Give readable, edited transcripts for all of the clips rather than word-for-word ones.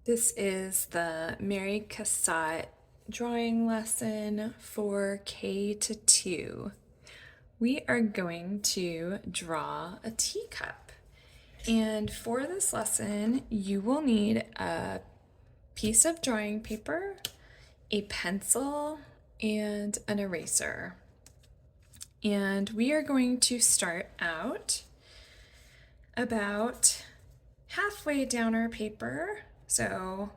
This is the Mary Cassatt drawing lesson for K to 2. We are going to draw a teacup. And for this lesson, you will need a piece of drawing paper, a pencil, and an eraser. And we are going to start out about halfway down our paper. So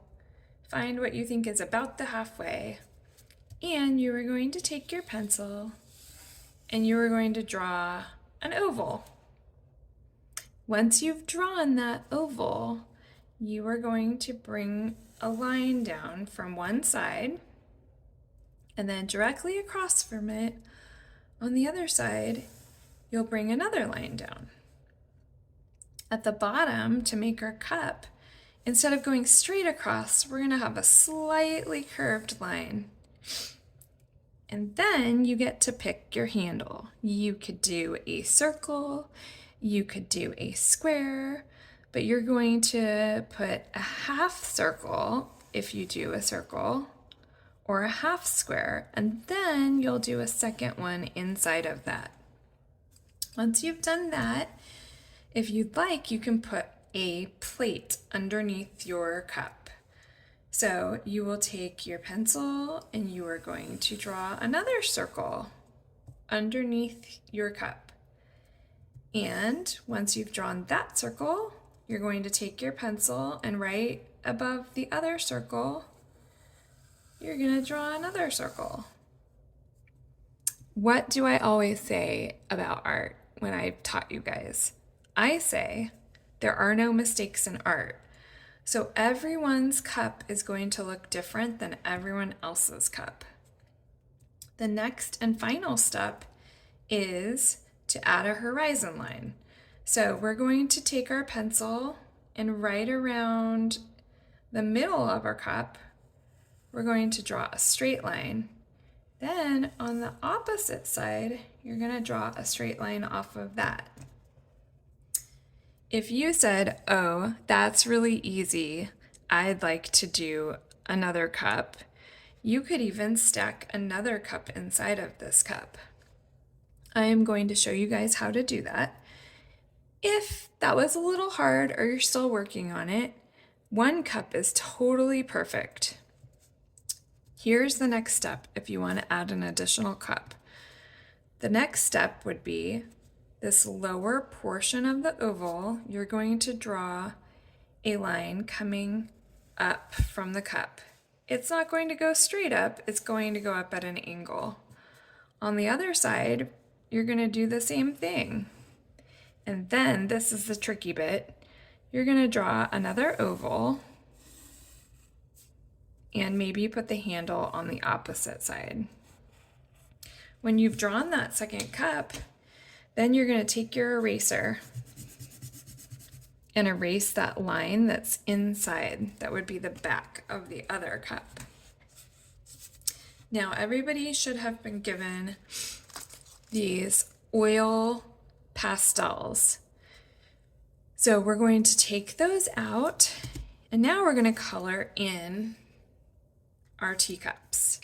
find what you think is about the halfway. And you are going to take your pencil and you are going to draw an oval. Once you've drawn that oval, you are going to bring a line down from one side and then directly across from it on the other side, you'll bring another line down. At the bottom, to make our cup, instead of going straight across, we're going to have a slightly curved line. And then you get to pick your handle. You could do a circle, you could do a square, but you're going to put a half circle if you do a circle, or a half square, and then you'll do a second one inside of that. Once you've done that, if you'd like, you can put a plate underneath your cup. So you will take your pencil and you are going to draw another circle underneath your cup. And once you've drawn that circle, you're going to take your pencil and right above the other circle, you're going to draw another circle. What do I always say about art when I've taught you guys? I say there are no mistakes in art. So everyone's cup is going to look different than everyone else's cup. The next and final step is to add a horizon line. So we're going to take our pencil and right around the middle of our cup, we're going to draw a straight line. Then on the opposite side, you're going to draw a straight line off of that. If you said, oh, that's really easy, I'd like to do another cup, you could even stack another cup inside of this cup. I am going to show you guys how to do that. If that was a little hard or you're still working on it, one cup is totally perfect. Here's the next step if you want to add an additional cup. The next step would be this lower portion of the oval, you're going to draw a line coming up from the cup. It's not going to go straight up, it's going to go up at an angle. On the other side, you're going to do the same thing. And then, this is the tricky bit, you're going to draw another oval and maybe put the handle on the opposite side. When you've drawn that second cup, then you're going to take your eraser and erase that line that's inside. That would be the back of the other cup. Now, everybody should have been given these oil pastels. So we're going to take those out, and now we're going to color in our teacups.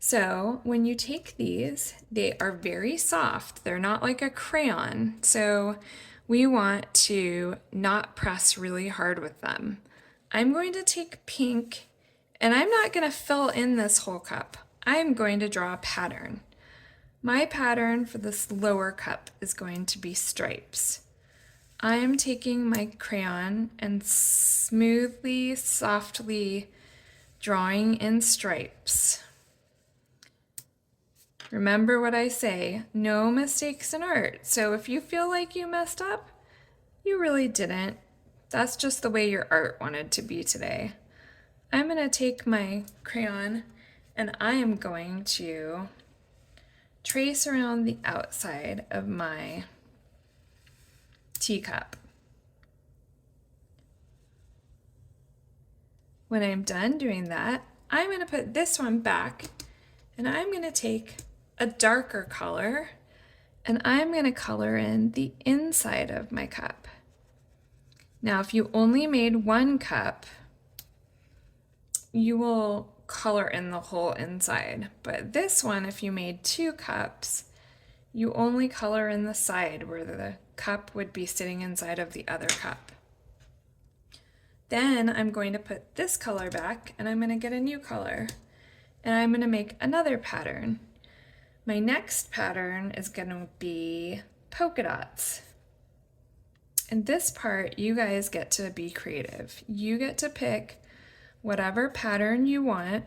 So when you take these, they are very soft. They're not like a crayon. So we want to not press really hard with them. I'm going to take pink, and I'm not going to fill in this whole cup. I'm going to draw a pattern. My pattern for this lower cup is going to be stripes. I'm taking my crayon and smoothly, softly drawing in stripes. Remember what I say, no mistakes in art. So if you feel like you messed up, you really didn't. That's just the way your art wanted to be today. I'm going to take my crayon and I am going to trace around the outside of my teacup. When I'm done doing that, I'm going to put this one back and I'm going to take a darker color and I'm going to color in the inside of my cup. Now, if you only made one cup, you will color in the whole inside. But this one, if you made 2 cups, you only color in the side where the cup would be sitting inside of the other cup. Then I'm going to put this color back and I'm going to get a new color. And I'm going to make another pattern. My next pattern is going to be polka dots. And this part, you guys get to be creative. You get to pick whatever pattern you want,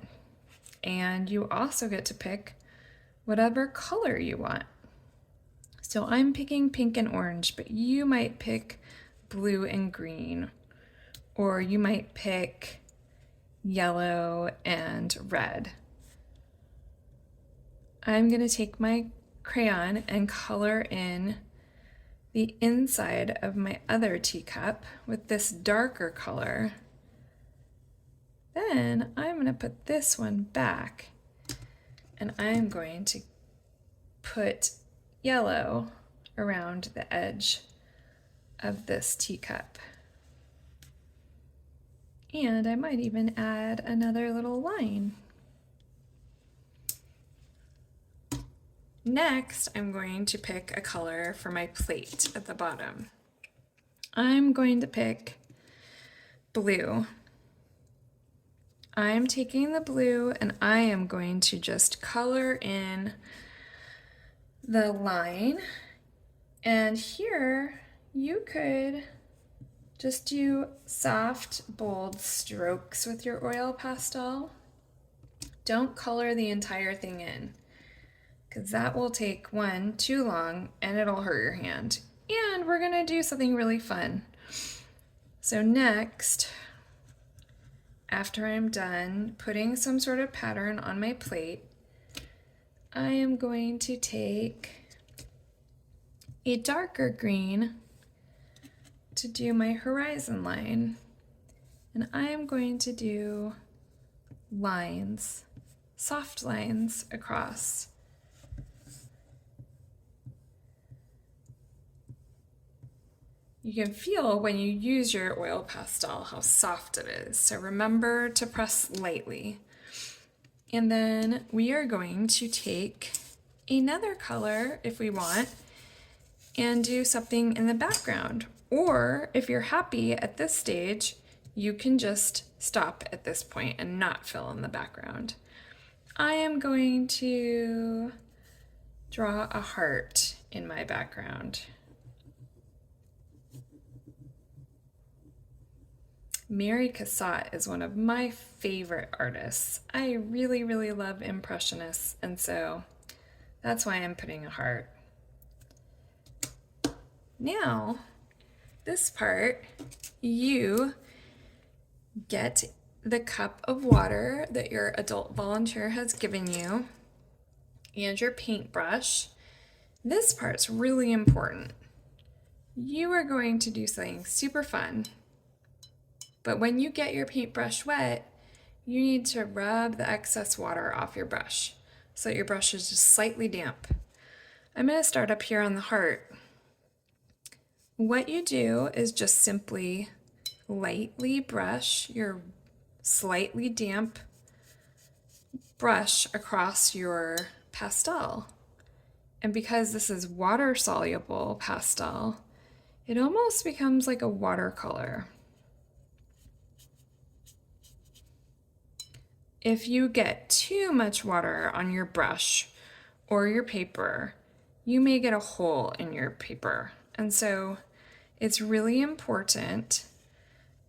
and you also get to pick whatever color you want. So I'm picking pink and orange, but you might pick blue and green, or you might pick yellow and red. I'm going to take my crayon and color in the inside of my other teacup with this darker color. Then I'm going to put this one back and I'm going to put yellow around the edge of this teacup. And I might even add another little line. Next, I'm going to pick a color for my plate at the bottom. I'm going to pick blue. I'm taking the blue and I am going to just color in the line. And here you could just do soft, bold strokes with your oil pastel. Don't color the entire thing in, because that will take too long and it'll hurt your hand. And we're gonna do something really fun. So next, after I'm done putting some sort of pattern on my plate, I am going to take a darker green to do my horizon line. And I am going to do lines, soft lines across. You can feel when you use your oil pastel how soft it is. So remember to press lightly. And then we are going to take another color if we want and do something in the background. Or if you're happy at this stage, you can just stop at this point and not fill in the background. I am going to draw a heart in my background. Mary Cassatt is one of my favorite artists. I really, really love Impressionists, and so that's why I'm putting a heart. Now, this part, you get the cup of water that your adult volunteer has given you and your paintbrush. This part's really important. You are going to do something super fun, but when you get your paintbrush wet, you need to rub the excess water off your brush so that your brush is just slightly damp. I'm going to start up here on the heart. What you do is just simply lightly brush your slightly damp brush across your pastel. And because this is water-soluble pastel, it almost becomes like a watercolor. If you get too much water on your brush or your paper, you may get a hole in your paper. And so it's really important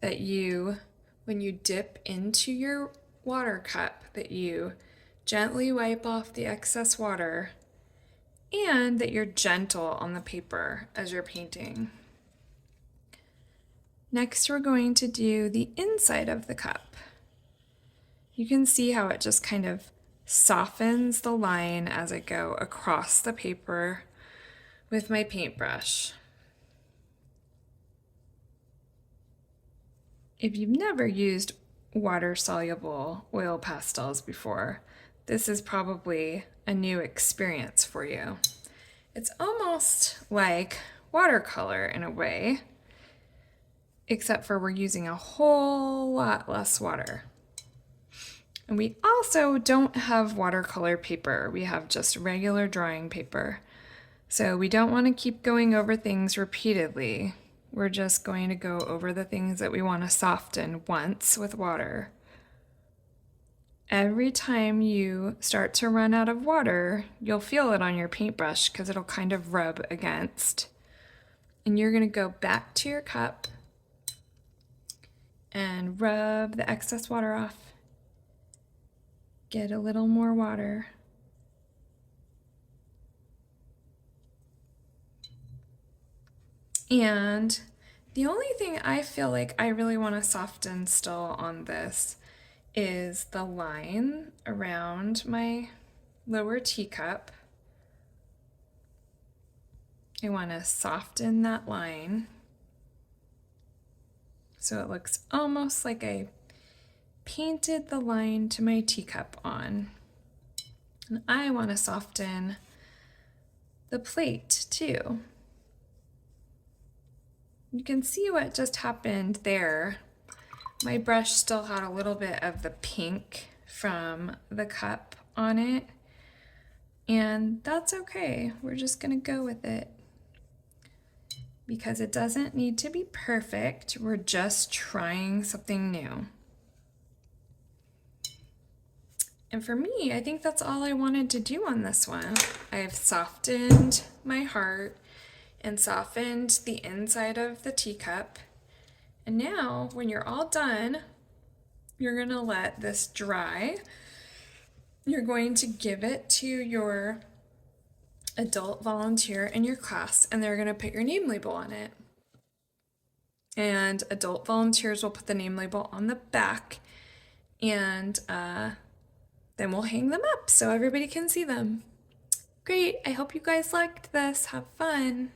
that you, when you dip into your water cup, that you gently wipe off the excess water and that you're gentle on the paper as you're painting. Next, we're going to do the inside of the cup. You can see how it just kind of softens the line as I go across the paper with my paintbrush. If you've never used water-soluble oil pastels before, this is probably a new experience for you. It's almost like watercolor in a way, except for we're using a whole lot less water. And we also don't have watercolor paper. We have just regular drawing paper. So we don't want to keep going over things repeatedly. We're just going to go over the things that we want to soften once with water. Every time you start to run out of water, you'll feel it on your paintbrush because it'll kind of rub against. And you're going to go back to your cup and rub the excess water off. Get a little more water. And the only thing I feel like I really want to soften still on this is the line around my lower teacup. I want to soften that line so it looks almost like I painted the line to my teacup on. And I want to soften the plate too. You can see what just happened there. My brush still had a little bit of the pink from the cup on it, and that's okay. We're just gonna go with it because it doesn't need to be perfect. We're just trying something new. And for me, I think that's all I wanted to do on this one. I've softened my heart and softened the inside of the teacup. And now, when you're all done, you're gonna let this dry. You're going to give it to your adult volunteer in your class, and they're gonna put your name label on it. And adult volunteers will put the name label on the back, and then we'll hang them up so everybody can see them. Great, I hope you guys liked this. Have fun.